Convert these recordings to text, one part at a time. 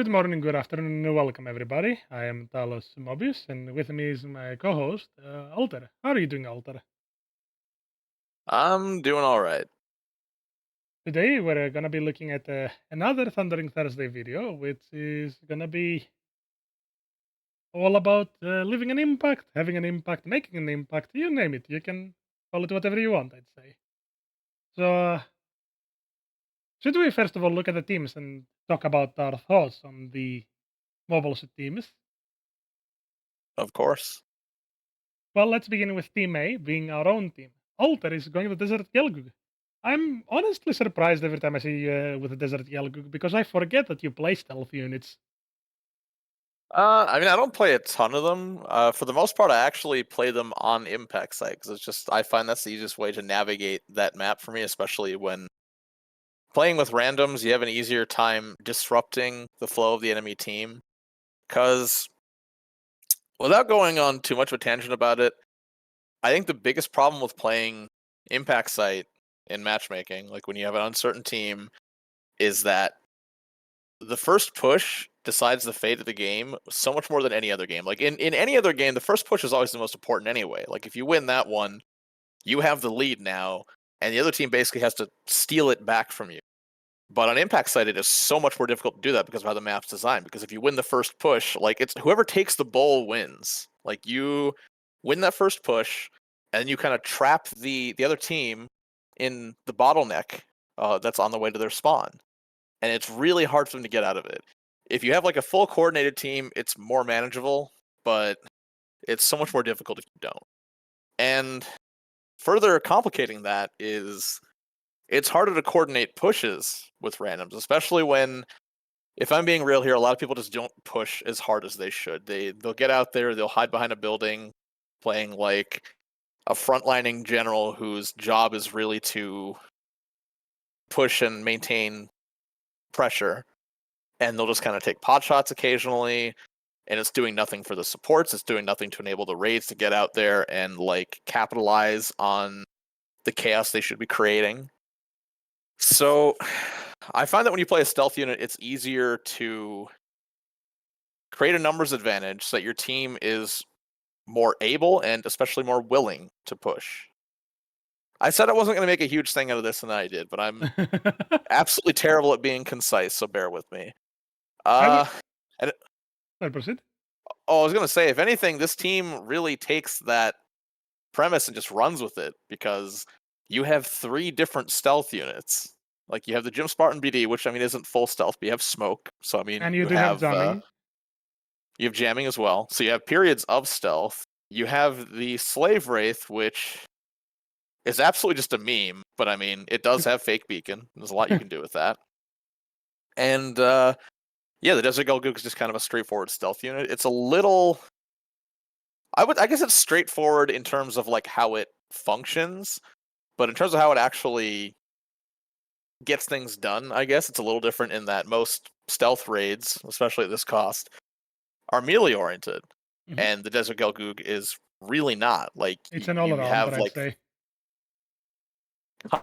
Good morning, good afternoon, and welcome everybody. I am Talos Mobius, and with me is my co-host, Alter. How are you doing, Alter? I'm doing all right. Today we're gonna be looking at another Thundering Thursday video, which is gonna be all about leaving an impact, having an impact, making an impact. You name it. You can call it whatever you want. I'd say. So, should we first of all look at the teams and talk about our thoughts on the mobile suit teams? Of course. Well, let's begin with Team A being our own team. Alter is going to Desert Gelgoog. I'm honestly surprised every time I see you with the Desert Gelgoog because I forget that you play stealth units. I don't play a ton of them. For the most part, I actually play them on impact site because it's just I find that's the easiest way to navigate that map for me, especially when playing with randoms. You have an easier time disrupting the flow of the enemy team. Because without going on too much of a tangent about it, I think the biggest problem with playing impact site in matchmaking, like when you have an uncertain team, is that the first push decides the fate of the game so much more than any other game. Like in any other game, the first push is always the most important anyway. Like if you win that one, you have the lead now, and the other team basically has to steal it back from you. But on Impact side, it is so much more difficult to do that because of how the map's designed. Because if you win the first push, like it's whoever takes the bowl wins. Like you win that first push, and you kind of trap the other team in the bottleneck that's on the way to their spawn, and it's really hard for them to get out of it. If you have like a full coordinated team, it's more manageable, but it's so much more difficult if you don't. And further complicating that is it's harder to coordinate pushes with randoms, especially when, if I'm being real here, a lot of people just don't push as hard as they should. They'll get out there, they'll hide behind a building, playing like a frontlining general whose job is really to push and maintain pressure, and they'll just kind of take pot shots occasionally, and it's doing nothing for the supports. It's doing nothing to enable the raids to get out there and like capitalize on the chaos they should be creating. So I find that when you play a stealth unit, it's easier to create a numbers advantage so that your team is more able and especially more willing to push. I said I wasn't going to make a huge thing out of this, and I did, but I'm absolutely terrible at being concise, so bear with me. I would. Uh, and Sorry, proceed. Oh, I was gonna say, if anything, this team really takes that premise and just runs with it because you have three different stealth units. Like you have the GM Spartan BD, which I mean isn't full stealth, but you have smoke. So I mean And you do have jamming. you have jamming as well. So you have periods of stealth. You have the Slave Wraith, which is absolutely just a meme, but I mean it does have fake beacon. There's a lot you can do with that. And yeah, the Desert Gelgoog is just kind of a straightforward stealth unit. It's a little I guess it's straightforward in terms of like how it functions, but in terms of how it actually gets things done, I guess it's a little different in that most stealth raids, especially at this cost, are melee oriented, Mhm. and the Desert Gelgoog is really not. Like It's an you all-arounder, have I'd like say.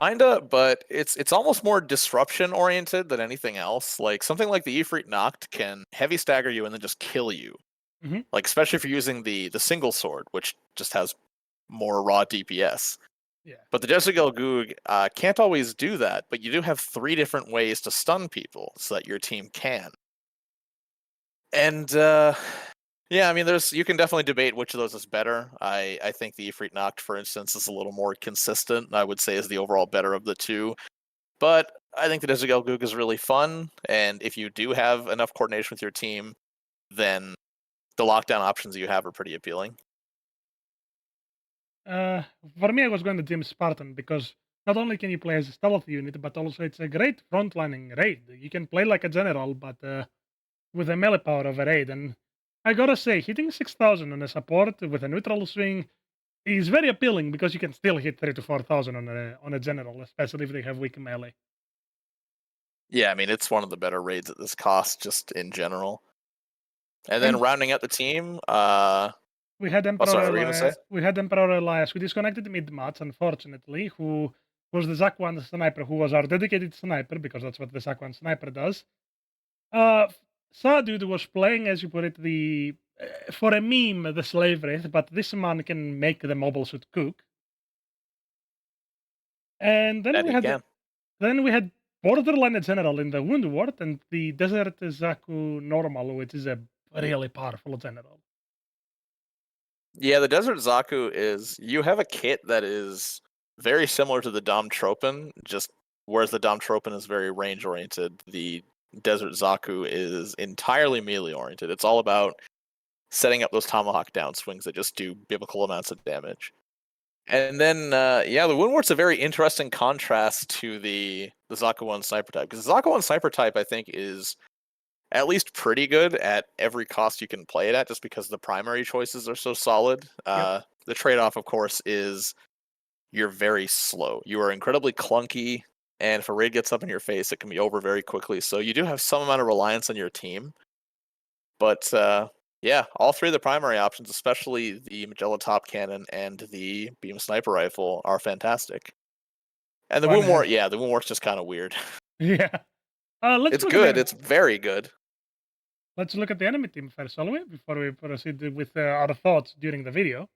kinda, but it's almost more disruption oriented than anything else. Like something like the Ifrit Noct can heavy stagger you and then just kill you. Hmm. Like especially if you're using the single sword, which just has more raw DPS. Yeah. But the Desert Gelgoog can't always do that, but you do have three different ways to stun people so that your team can. And yeah, I mean, there's you can definitely debate which of those is better. I think the Ifrit Noct, for instance, is a little more consistent. I would say is the overall better of the two. But I think the Desert Gelgoog is really fun, and if you do have enough coordination with your team, then the lockdown options you have are pretty appealing. Uh, for me, I was going to GM Spartan because not only can you play as a stealth unit, but also it's a great frontlining raid. You can play like a general, but with the melee power of a raid. And I gotta say, hitting 6,000 on a support with a neutral swing is very appealing because you can still hit 3 to 4,000 on a general, especially if they have weak melee. Yeah, I mean, it's one of the better raids at this cost, just in general. And then And rounding out the team, we had oh, sorry, what were you gonna say? Emperor Elias. We disconnected mid match, unfortunately, who was the Zaku I Sniper, who was our dedicated sniper because that's what the Zaku I Sniper does. Uh, Dude was playing, as you put it, for a meme, the Slave Wraith, but this man can make the mobile suit cook. And That he can. then we had Borderline General in the Wound Ward and the Desert Zaku Normal, which is a really powerful general. Yeah, the Desert Zaku is you have a kit that is very similar to the Dom Tropin, just whereas the Dom Tropin is very range oriented, the Desert Zaku is entirely melee oriented. It's all about setting up those tomahawk down swings that just do biblical amounts of damage. And then, the Woundwart's a very interesting contrast to the Zaku I Sniper type, because the Zaku I Sniper type, I think, is at least pretty good at every cost you can play it at, just because the primary choices are so solid. Yep. The trade-off, of course, is you're very slow. You are incredibly clunky, and if a raid gets up in your face, it can be over very quickly. So you do have some amount of reliance on your team. But yeah, all three of the primary options, especially the Magella Top Cannon and the Beam Sniper Rifle, are fantastic. And the One has, Woundwort, the Woundwort's just kind of weird. yeah. It's good. It's very good. Let's look at the enemy team first, shall we? Before we proceed with our thoughts during the video.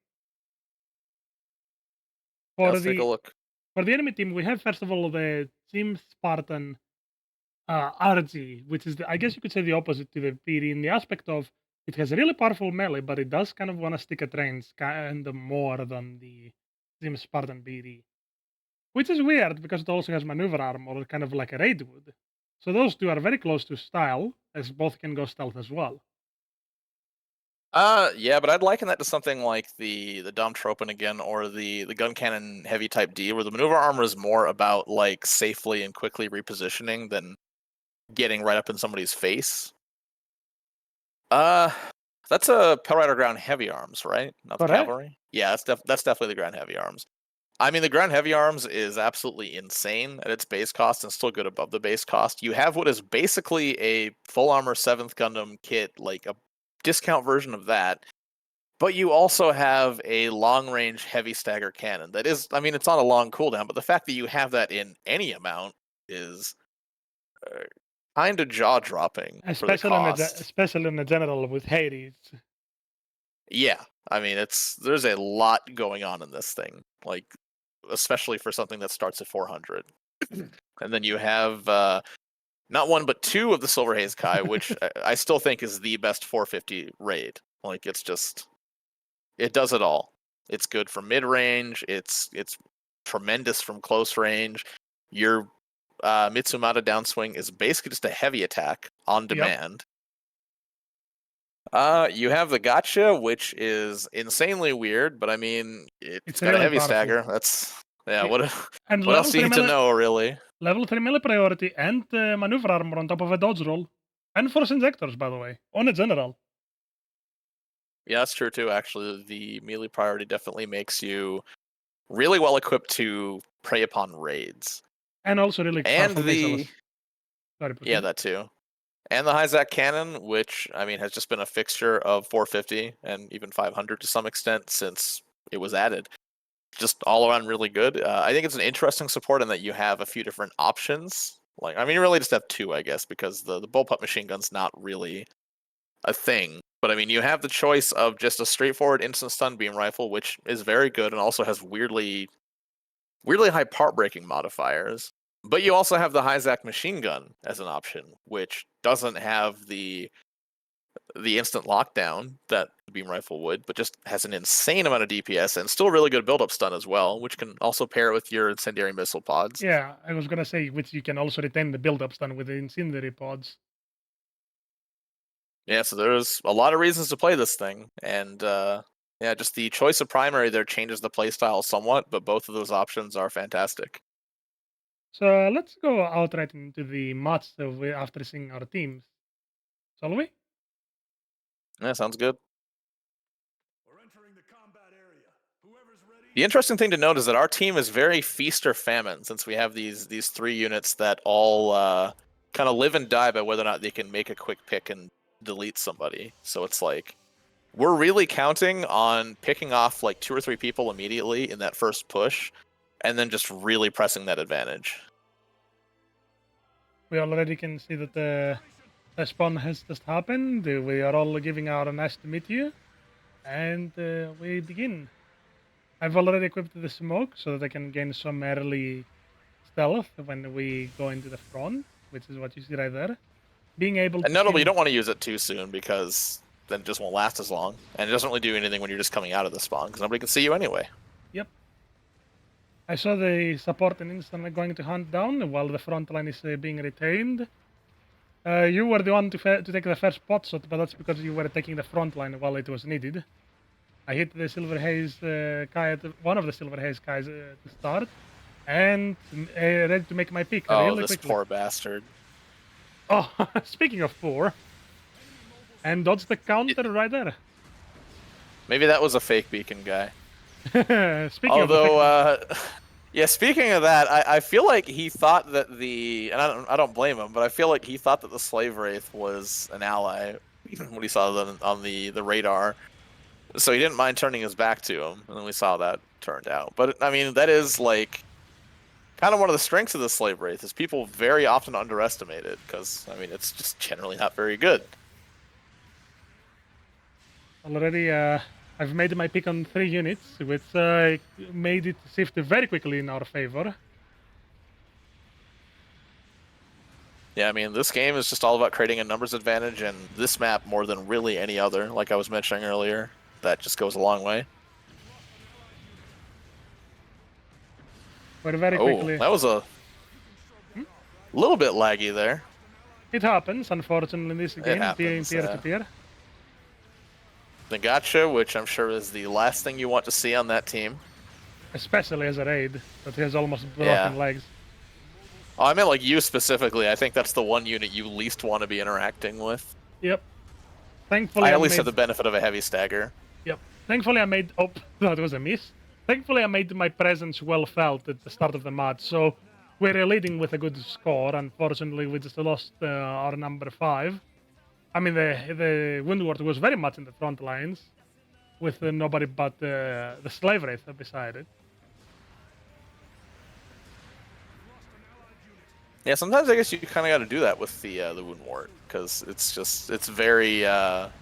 Yeah, For let's take a the look. for the enemy team, we have first of all the GM Spartan RG, which is I guess you could say the opposite to the PD in the aspect of it has a really powerful melee, but it does kind of want to stick at range kind of more than the GM Spartan BD, which is weird because it also has maneuver armor, kind of like a raid would. So those two are very close to style, as both can go stealth as well. Yeah, but I'd liken that to something like the Dom Tropin again, or the Gun Cannon Heavy Type D, where the maneuver armor is more about like safely and quickly repositioning than getting right up in somebody's face. That's a Pell Rider Ground Heavy Arms, right? Not the Correct. cavalry. Yeah, that's definitely the Ground Heavy Arms. I mean, the Ground Heavy Arms is absolutely insane at its base cost and still good above the base cost. You have what is basically a full armor 7th Gundam kit, like a discount version of that. But you also have a long range heavy stagger cannon that is, I mean, it's on a long cooldown, but the fact that you have that in any amount is kind of jaw dropping for the cost. Especially in the general with Hades. Yeah, I mean, there's a lot going on in this thing, like especially for something that starts at 400. And then you have not one but two of the Silver Haze Kai, which I still think is the best 450 raid. Like it does it all. It's good from mid range. It's tremendous from close range. Your Mitsumata downswing is basically just a heavy attack on demand. You have the Gotcha, which is insanely weird, but I mean, it's got really a heavy powerful. stagger. That's what and what else do you need to know, really? Level 3 melee priority and maneuver armor on top of a dodge roll. And force injectors, by the way, on a general. Yeah, that's true too, actually. The melee priority definitely makes you really well equipped to prey upon raids. And also really powerful missiles. Sorry, yeah, that too. And the Hyzak cannon, which, I mean, has just been a fixture of 450 and even 500 to some extent since it was added. Just all around really good. I think it's an interesting support in that you have a few different options. Like, I mean, you really just have two, I guess, because the bullpup machine gun's not really a thing. But I mean, you have the choice of just a straightforward instant stun beam rifle, which is very good and also has weirdly high part breaking modifiers. But you also have the Hyzak machine gun as an option, which doesn't have the instant lockdown that the beam rifle would, but just has an insane amount of DPS and still really good build-up stun as well, which can also pair with your incendiary missile pods. Yeah, I was gonna say, which you can also retain the build-up stun with the incendiary pods. Yeah, so there's a lot of reasons to play this thing, and just the choice of primary there changes the playstyle somewhat, but both of those options are fantastic. So let's go outright into the match after seeing our teams, shall we? Yeah, sounds good. The interesting thing to note is that our team is very feast or famine, since we have these three units that all kind of live and die by whether or not they can make a quick pick and delete somebody. So it's like we're really counting on picking off like 2 or 3 people immediately in that first push, and then just really pressing that advantage. We already can see that The spawn has just happened. We are all giving our nice to meet you, and we begin. I've already equipped the smoke so that I can gain some early stealth when we go into the front, which is what you see right there. Being able And to notably, you kill. don't want to use it too soon because then it just won't last as long. And it doesn't really do anything when you're just coming out of the spawn because nobody can see you anyway. Yep. I saw the support and instantly going to hunt down while the front line is being retained. You were the one to take the first pot shot, but that's because you were taking the front line while it was needed. I hit the Silver Haze guy, one of the Silver Haze guys to start, and ready to make my pick really This quickly. poor bastard. Oh, speaking of poor, and dodge the counter right there. Maybe that was a fake beacon guy. Speaking of the yeah, speaking of that, I feel like he thought that and I don't blame him, but I feel like he thought that the Slave Wraith was an ally when he saw them on the radar. So he didn't mind turning his back to him, and then we saw that turned out. But I mean, that is like kind of one of the strengths of the Slave Wraith is people very often underestimate it because I mean it's just generally not very good. Already, I've made my pick on 3 units, which made it shift very quickly in our favor. Yeah, I mean, this game is just all about creating a numbers advantage, and this map, more than really any other, like I was mentioning earlier, that just goes a long way. But very quickly. That was a little bit laggy there. It happens, unfortunately, in this game, being peer-to-peer. The gotcha, which I'm sure is the last thing you want to see on that team. Especially as a raid that has almost broken legs. Oh, I meant like you specifically. I think that's the one unit you least want to be interacting with. Yep. Thankfully, I at least have the benefit of a heavy stagger. Yep. Thankfully, I made... Oh, that was a miss. Thankfully, I made my presence well felt at the start of the match, so we're leading with a good score. Unfortunately, we just lost our number 5. I mean, the Windward was very much in the front lines, with nobody but the Slave Wraith beside it. Yeah, sometimes I guess you kind of got to do that with the Woundwort, because it's very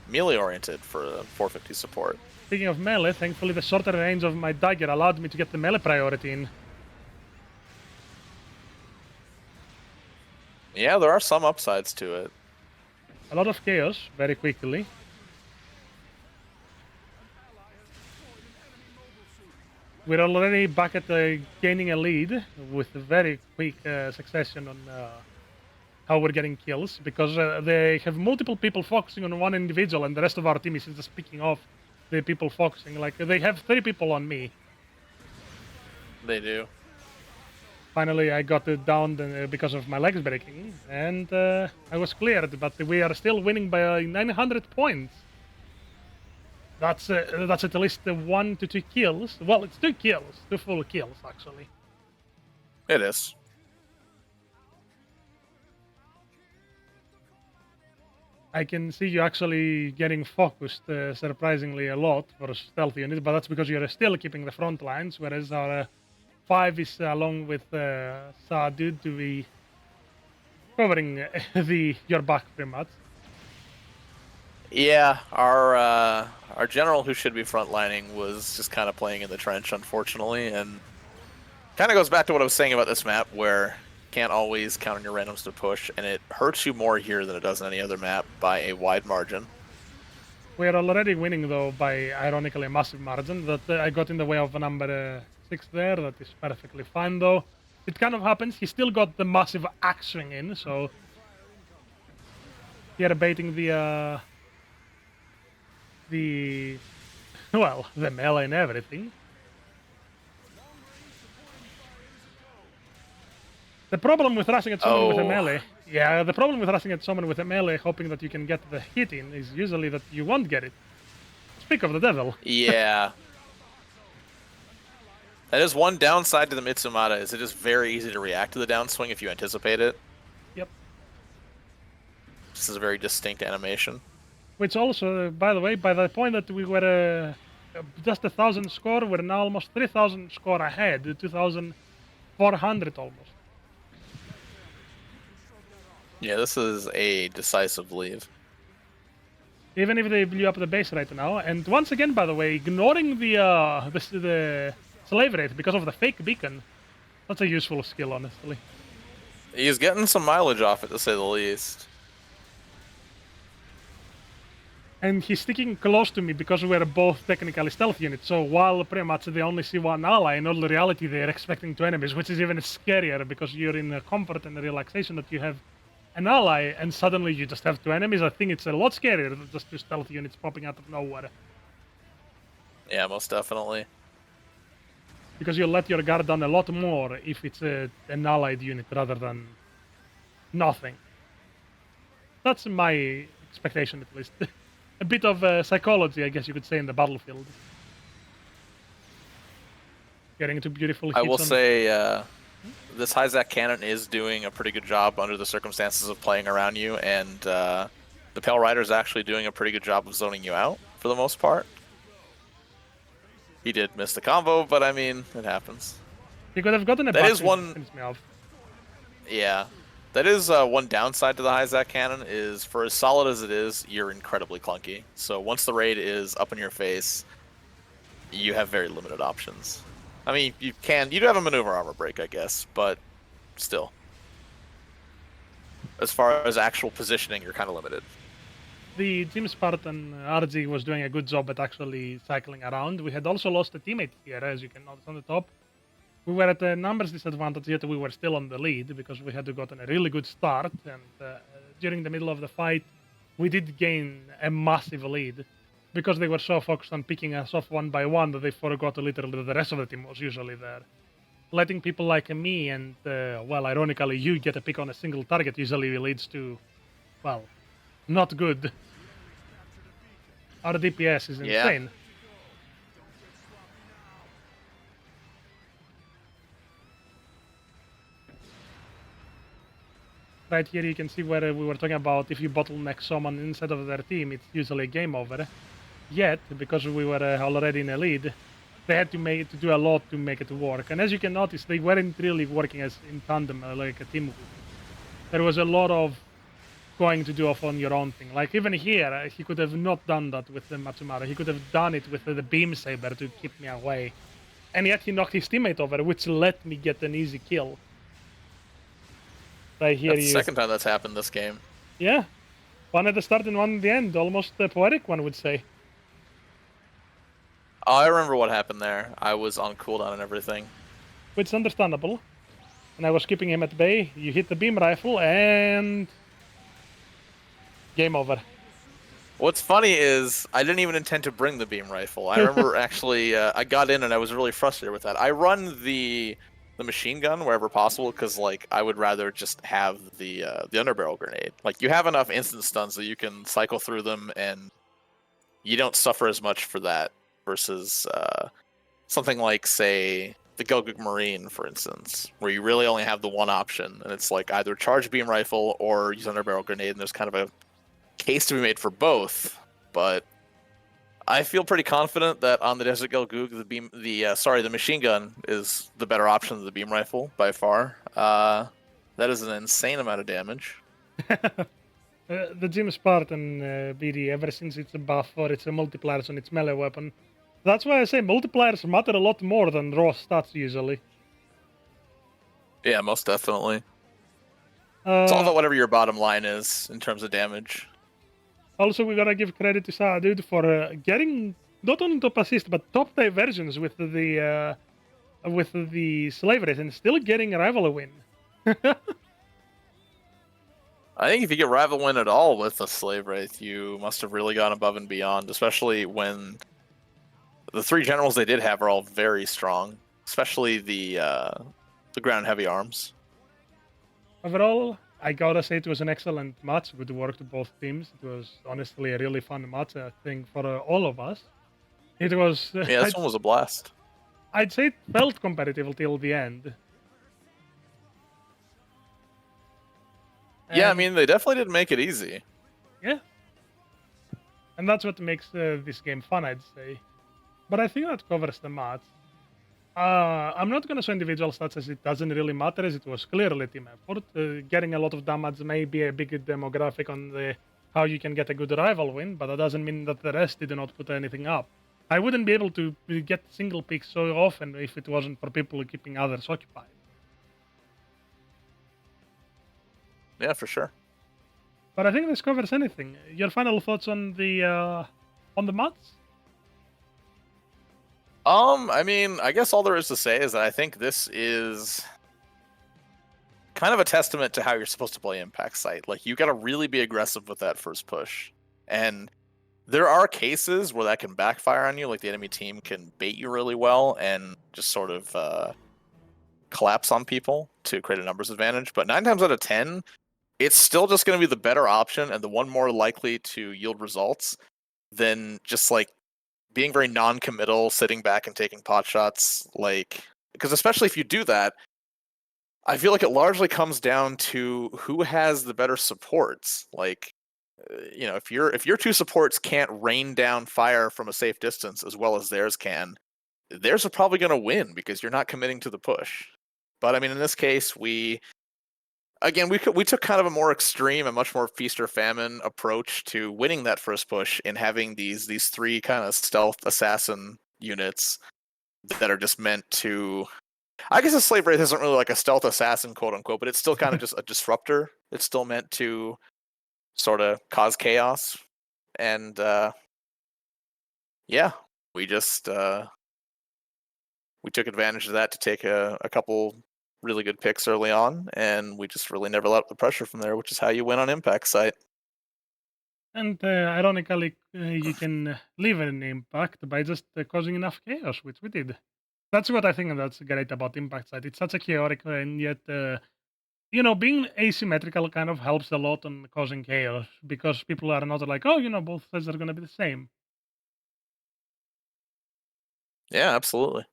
melee oriented for 450 support. Speaking of melee, thankfully the shorter range of my dagger allowed me to get the melee priority in. Yeah, there are some upsides to it. A lot of chaos, very quickly. We're already back at gaining a lead with a very quick succession on how we're getting kills, because they have multiple people focusing on one individual and the rest of our team is just picking off the people focusing. Like, they have 3 people on me. They do. Finally, I got it down because of my legs breaking, and I was cleared, but we are still winning by 900 points. That's at least 1 to 2 kills. Well, it's 2 kills, 2 full kills, actually. It is. I can see you actually getting focused surprisingly a lot for a stealth unit, but that's because you're still keeping the front lines, whereas our 5 is along with Sadu to be covering your back pretty much. Yeah, our general who should be frontlining was just kind of playing in the trench, unfortunately, and kind of goes back to what I was saying about this map, where can't always count on your randoms to push, and it hurts you more here than it does on any other map by a wide margin. We're already winning, though, by ironically a massive margin. That I got in the way of number 6 there. That is perfectly fine, though. It kind of happens. He still got the massive axe swing in, so here baiting the well, the melee and everything. The problem with rushing at someone with a melee, the problem with rushing at someone with a melee, hoping that you can get the hit in, is usually that you won't get it. Speak of the devil. Yeah. That is one downside to the Mitsumata, is it is very easy to react to the downswing if you anticipate it. Yep. This is a very distinct animation. Which also, by the way, by the point that we were just 1,000 score, we're now almost 3,000 score ahead, 2,400 almost. Yeah, this is a decisive leave. Even if they blew up the base right now. And once again, by the way, ignoring the Slave Wraith because of the fake beacon. That's a useful skill, honestly. He's getting some mileage off it, to say the least. And he's sticking close to me because we're both technically stealth units. So while pretty much they only see one ally, in all reality they're expecting two enemies, which is even scarier because you're in a comfort and a relaxation that you have an ally, and suddenly you just have two enemies. I think it's a lot scarier than just two stealth units popping out of nowhere. Yeah, most definitely. Because you let your guard down a lot more if it's an allied unit rather than nothing. That's my expectation, at least. A bit of psychology, I guess you could say, in the battlefield. Getting into beautiful hits I will on... say this Hyzak cannon is doing a pretty good job under the circumstances of playing around you, and the Pale Rider is actually doing a pretty good job of zoning you out for the most part. He did miss the combo, but I mean, it happens. He could have gotten a That back is one. finish me off. Yeah, that is one downside to the Hyzak cannon. Is for as solid as it is, you're incredibly clunky. So once the raid is up in your face, you have very limited options. I mean, you do have a maneuver armor break, I guess, but still. As far as actual positioning, you're kind of limited. The GM Spartan RG was doing a good job at actually cycling around. We had also lost a teammate here, as you can notice on the top. We were at a numbers disadvantage, yet we were still on the lead because we had gotten a really good start. And during the middle of the fight, we did gain a massive lead because they were so focused on picking us off one by one that they forgot literally that the rest of the team was usually there. Letting people like me and, well, ironically, you get a pick on a single target usually leads to, well, not good. Our DPS is insane. Yeah. Right here you can see where we were talking about if you bottleneck someone inside of their team, it's usually game over. Yet, because we were already in a lead, they had to do a lot to make it work. And as you can notice, they weren't really working as in tandem, like a team. There was a lot of going to do off on your own thing. Like even here, he could have not done that with the Matsumara. He could have done it with the beam saber to keep me away. And yet he knocked his teammate over, which let me get an easy kill. Right here, That's the second time that's happened this game. Yeah. One at the start and one at the end. Almost poetic, one would say. Oh, I remember what happened there. I was on cooldown and everything. Which is understandable. And I was keeping him at bay. You hit the beam rifle and... game over. What's funny is I didn't even intend to bring the beam rifle. I remember actually I got in and I was really frustrated with that. I run the machine gun wherever possible because like I would rather just have the underbarrel grenade. Like you have enough instant stuns that you can cycle through them and you don't suffer as much for that versus something like say the Gelgoog Marine, for instance, where you really only have the one option and it's like either charge beam rifle or use underbarrel grenade, and there's kind of a case to be made for both. But I feel pretty confident that on the Desert Gelgoog, the machine gun is the better option than the beam rifle by far. That is an insane amount of damage. The GM Spartan BD, ever since it's a buff or it's a multiplier on its melee weapon, that's why I say multipliers matter a lot more than raw stats usually. Yeah, most definitely. It's all about whatever your bottom line is in terms of damage. Also, we gotta give credit to Saadud for getting not only top assist but top diversions with the Slave Wraith and still getting a rival win. I think if you get rival win at all with the Slave Wraith, you must have really gone above and beyond, especially when the three generals they did have are all very strong, especially the ground heavy arms. Overall, I gotta say it was an excellent match. Good work to both teams. It was honestly a really fun match, I think, for all of us. It was... Yeah, this one was a blast. I'd say it felt competitive till the end. Yeah, I mean, they definitely didn't make it easy. Yeah. And that's what makes this game fun, I'd say. But I think that covers the match. I'm not gonna show individual stats as it doesn't really matter as it was clearly team effort. Getting a lot of damage may be a big demographic on the how you can get a good rival win, but that doesn't mean that the rest did not put anything up. I wouldn't be able to get single picks so often if it wasn't for people keeping others occupied. Yeah, for sure. But I think this covers anything. Your final thoughts on the mods? I mean, I guess all there is to say is that I think this is kind of a testament to how you're supposed to play Impact Site. Like, you got to really be aggressive with that first push. And there are cases where that can backfire on you, like the enemy team can bait you really well and just sort of collapse on people to create a numbers advantage. But 9 times out of 10, it's still just going to be the better option and the one more likely to yield results than just like being very non-committal, sitting back and taking pot shots. Like, because especially if you do that, I feel like it largely comes down to who has the better supports. Like, you know, if your two supports can't rain down fire from a safe distance as well as theirs can, theirs are probably going to win because you're not committing to the push. But I mean, in this case, we took kind of a more extreme and much more feast or famine approach to winning that first push in having these 3 kind of stealth assassin units that are just meant to. I guess a Slave Wraith isn't really like a stealth assassin, quote unquote, but it's still kind of just a disruptor. It's still meant to sort of cause chaos, and yeah, we just we took advantage of that to take a couple really good picks early on, and we just really never let up the pressure from there, which is how you win on Impact Site. And ironically, you can leave an impact by just causing enough chaos, which we did. That's what I think that's great about Impact Side. It's such a chaotic and yet, being asymmetrical kind of helps a lot on causing chaos because people are not like, oh, both sides are going to be the same. Yeah, absolutely.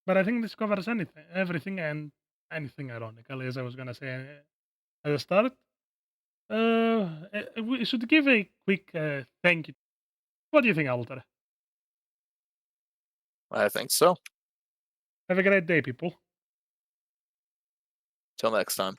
But I think this covers anything, everything, and anything. Ironically, as I was going to say at the start, we should give a quick thank you. What do you think, Alter? I think so. Have a great day, people. Till next time.